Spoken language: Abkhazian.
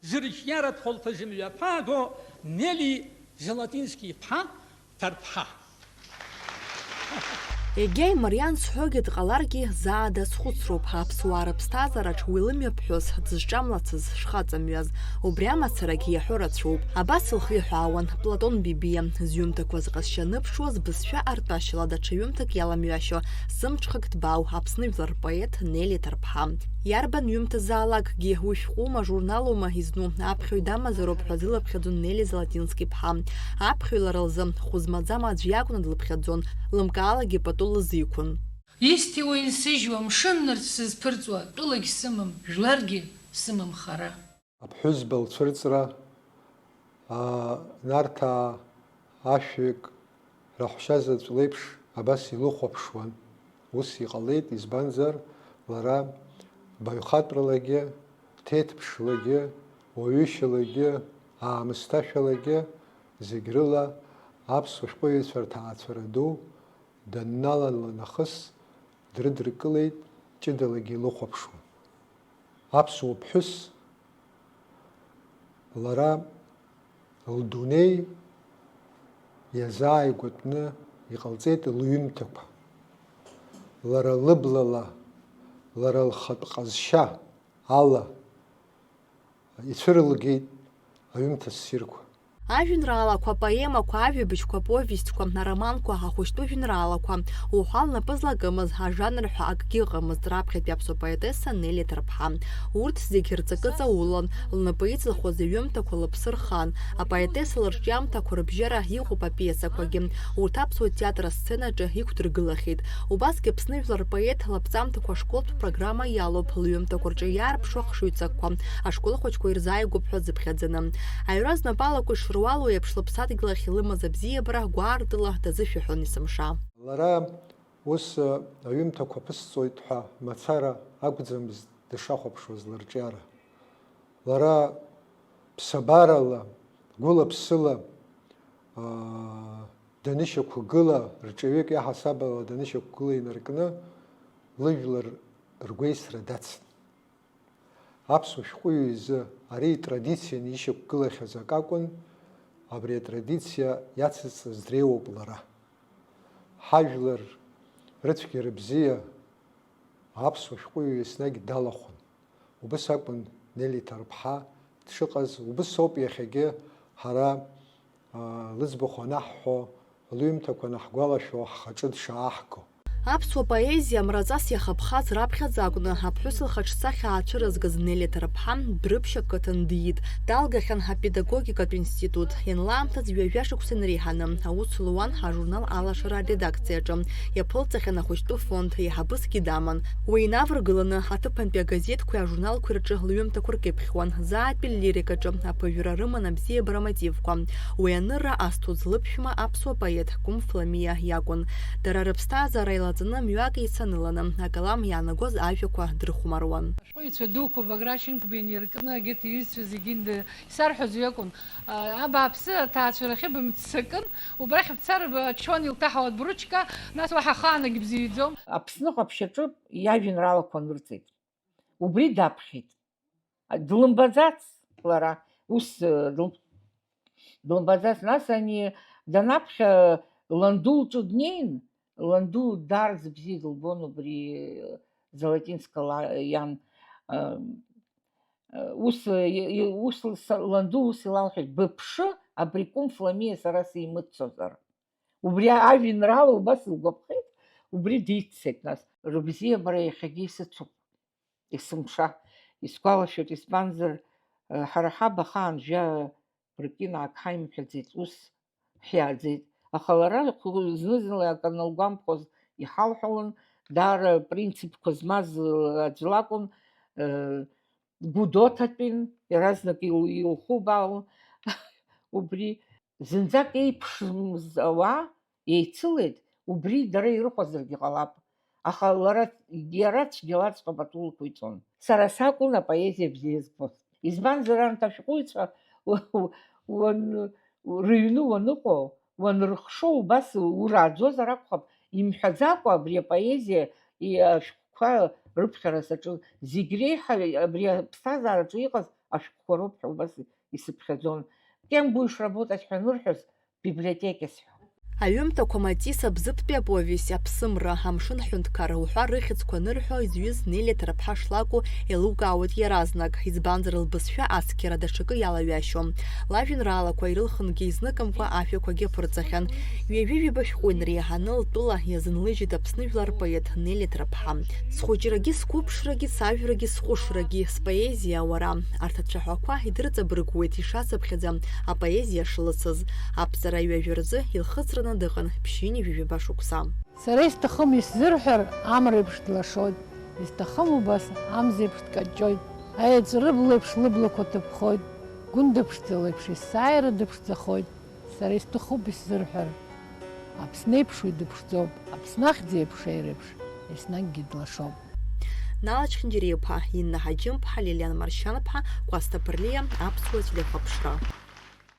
Zirchiara Toltajimia Pago, Nelly Zalatinsky Pa, Tarpa. Егьа Мариан сҳәогьы дҟаларгьы заа дазхәыцроуп аԥсуаа рыԥсҭазаараҿ уи лымҩаԥҳәыс дзҿамлацыз шхаҵамҩаз, убри амацарагьы иаҳәо рацәоуп. Абас лхиҳәаауан Платон Бибиа, зҩымҭақәа зҟазшьа ныԥшуаз бызшәа артәашьала даҽа ҩымҭак иаламҩашьо, сымҽхак ҭбаау Аԥсны жәлар рпоет Нели Ҭарԥҳа. Иарбан ҩымҭазаалакгьы уи шәҟәума журналума изну аԥхьаҩ дамазароуп ҳәа зылыԥхьаӡон Нели Золотински-ԥҳа. Аԥхьаҩ лара лзы хәы-змаӡам аӡә иакәны длыԥхьаӡон, лымкаалагьы пату лызикәын. Исҭиуа инсыжьуа, мшыннырцә сызԥырҵуа, тәылагь сымам, жәларгьы сымам хара. Аԥҳәызба лцәырҵра, Нарҭаа ашәҩык раҳәшьа заҵә леиԥш абас илыхәаԥшуан. Ус иҟалеит, избанзар лара баҩхатәралагьы, ҭеҭԥшлагьы, уаҩышьалагьы, аамысҭашәалагьы зегь рыла аԥсуа шәҟәыҩҩцәа рҭаацәара ду данналала нахыс дрыдыркылеит, ҷыдалагьы илыхәаԥшуан. Аԥсуа ԥҳәыс лара лдунеи иазааигәатәны иҟалҵеит лҩымҭақәа. Лара лыблала, лара лхатә ҟазшьа ала ицәырылгеит аҩымҭа ссирқәа. Ажәеинраалақәа, поемақәа, ажәабжьқәа, повестқәа, ароманқәа, ахәышәтәы жәеинраалақәа, уҳәа лнапы злакымыз, ажанр ҳәа акгьы ыҟамызт раԥхьатәи аԥсуа поетесса Нели Ҭарԥҳа. Урҭ зегьы рҵакы ҵаулан, лнапы иҵылхуаз аҩымҭақәа лыԥсы рхан. Апоетесса лырҿиамҭақәа рыбжьара иҟоуп апиесақәагьы. Урҭ аԥсуа театр асценаҿы иқәдыргылахьеит. Убасгьы Аԥсны жәлар рпоет лаԥҵамҭақәа ашколтә программа иалоуп, лҩымҭақәа рҿы иаарԥшу ахшыҩҵакқәа, ашкол хәыҷқәа ирзааигәоуп ҳәа дзыԥхьаӡаны. Аҩра знапалақәа ишруалу еиԥш лыԥсадгьыл ахь илымаз абзиабара гәаартыла дазышәаҳәон есымша. Лара ус аҩымҭақәа ԥысҵоит ҳәа мацара акәӡамызт дышахәаԥшуаз лырҿиара. Лара ԥсабарала, гәыла-ԥсыла данышьақәгыла, рҿаҩык иаҳасабала данышьақәгыла инаркны, лыжәлар ргәеисра дацын. Аԥсуа шәҟәыҩҩы изы ари традицианы ишьақәгылахьаз ак акәын, абри атрадициа иацызҵаз дреиуоуп лара. Ҳажәлар рыцәгьара бзиа аԥсуа шәҟәыҩҩы еснагь далахәын. Убыс акәын Нели Ҭарԥҳа дшыҟаз, убыс ауп иахьагьы ҳара лыӡбахә анаҳҳәо, лҩымҭақәа анаҳгәалашәо, ҳхаҿы дшааҳго. Аԥсуа поезиа мраҵас иахаԥхаз раԥхьаӡа акәны аԥҳәыс лхаҿсахьа аацәыразгаз Нели Ҭарԥҳа Дәрыԥшь ақыҭан диит. Далгахьан апедагогикатә институт. Ианлаамҭаз ҩажәа шықәса инреиҳаны аус луан ажурнал Алашара аредакциаҿы. Иаԥылҵахьан ахәыҷтәы фонд, еиҳабысгьы даман. Уи инаваргыланы аҭыԥантәи агазеҭқәеи ажурналқәеи рҿы лҩымҭақәа ркьыԥхьуан. Заатәи лирикаҿы аԥыжәара рыман абзиабара мотивқәа. Уи анырра асту злыԥшәма аԥсуа поет Кәым Фламиа иакәын. Дара рыԥсҭазаара еилаҵаны мҩак еицаныланы акалам иаанагоз ажәақәа дрыхәмаруан. Ашәҟәыҩҩцәа дуқәа Баграченкова иниркны егьырҭ иҩызцәа зегьы исарҳәоз уи акәын. Абааԥсы аҭаацәарахьы бымццакын, убрахь бцар бчон илҭаҳауа бручка, нас уаҳа ахаанагь бзиаӡом. Аԥсны ҟаԥшьаҿы иажәеинраалақәа нырҵеит. Убри даԥхьеит. Длымбаӡац лара, ус длымбаӡац, нас ани данаԥхьа ланду лҿы днеин, ланду дарз бзиа дылбон убри Золотинска иан. Ланду ус илалҳәеит, быԥшы абри Кәым Фламиа сара симыццозар. Убри ажәеинраала убас илгәаԥхеит, убри диццеит нас. Рыбзиабара иахьагьы исыцуп, есымша. Исгәалашәоит, избанзар ҳара ҳаб ахаан жәа ркинаак ҳаимҳәаӡеит, ус ҳиааӡеит. Аха лара зны-зынла ак аналгәамԥхоз иҳалҳәалон, даара принципқәа змаз аӡә лакәын, гәдоҭатәин, иаразнак илхубаалон. Убри зынӡак еиԥшымз ауаа еицылеит, убри дара ирыхәазаргьы ҟалап. Аха иара цәгьала патулақәа ицон. Сара сакәын апоезиа бзиа збоз. Избанзар анҭ ашәҟәыҩҩцәа рыҩны уаныҟоу, уанрыхшо убас урааӡозар акәхап, имҳәаӡакәа абри апоезиа ашәҟәқәа рыԥхьара саҿы зегь реиҳа абри аԥсҭазаараҿы иҟаз ашәҟәқәа роуп ҳәа убас исыԥхьаӡон. Кем будешь работать ҳәа анырҳәоз, библиотеке сҳәон. Аҩымҭақәа Матиса Бзыԥтәи аповесть аԥсымра амшын ҳәынҭқар уҳәа рыхьӡқәа анырҳәо изҩыз Нели Ҭарԥҳа шлакәу еилукаауеит иаразнак, избанзар лбызшәа ацқьара даҽакы иалаҩашьом. Лажәеинраалақәа ирылхынгьы изныкымкәа ашәақәагьы ԥырҵахьан. Ҩажәи-ҩба шәҟәы инреиҳаны лтәыла иазынлыжьит Аԥсны жәлар поет Нели Ҭарԥҳа. Схәыҷрагьы сқәыԥшрагьы сажәрагьы сҟәышрагьы споезиа уара. Арҭ ацәаҳәақәа идырҵабыргуеит ишацыԥхьаӡа апоезиа шлыцыз. Аԥҵара ҩажәа рзы илхыҵраны дыҟан ԥшьини ҩажәаба шықәса. Сара исҭахым исзырҳәар, амра еиԥш длашоит. Исҭахым убас амза еиԥш дкаҷҷоит. Аеҵәры леиԥш лыблақәа ҭыԥхоит. Гәында ԥшӡа леиԥш есааира дыԥшӡахоит. Сара исҭахуп исзырҳәар. Аԥсны еиԥш уи дыԥшӡоуп. Аԥсны ахьӡ еиԥш еиреиԥш еснагьгьы длашоуп. Нала Чхиндириаԥҳа, Инна Ҳаџьымԥҳа, Лилиан Маршьанԥҳа, Кәасҭа Ԥырлиа, Аԥсуа телехәаԥшра.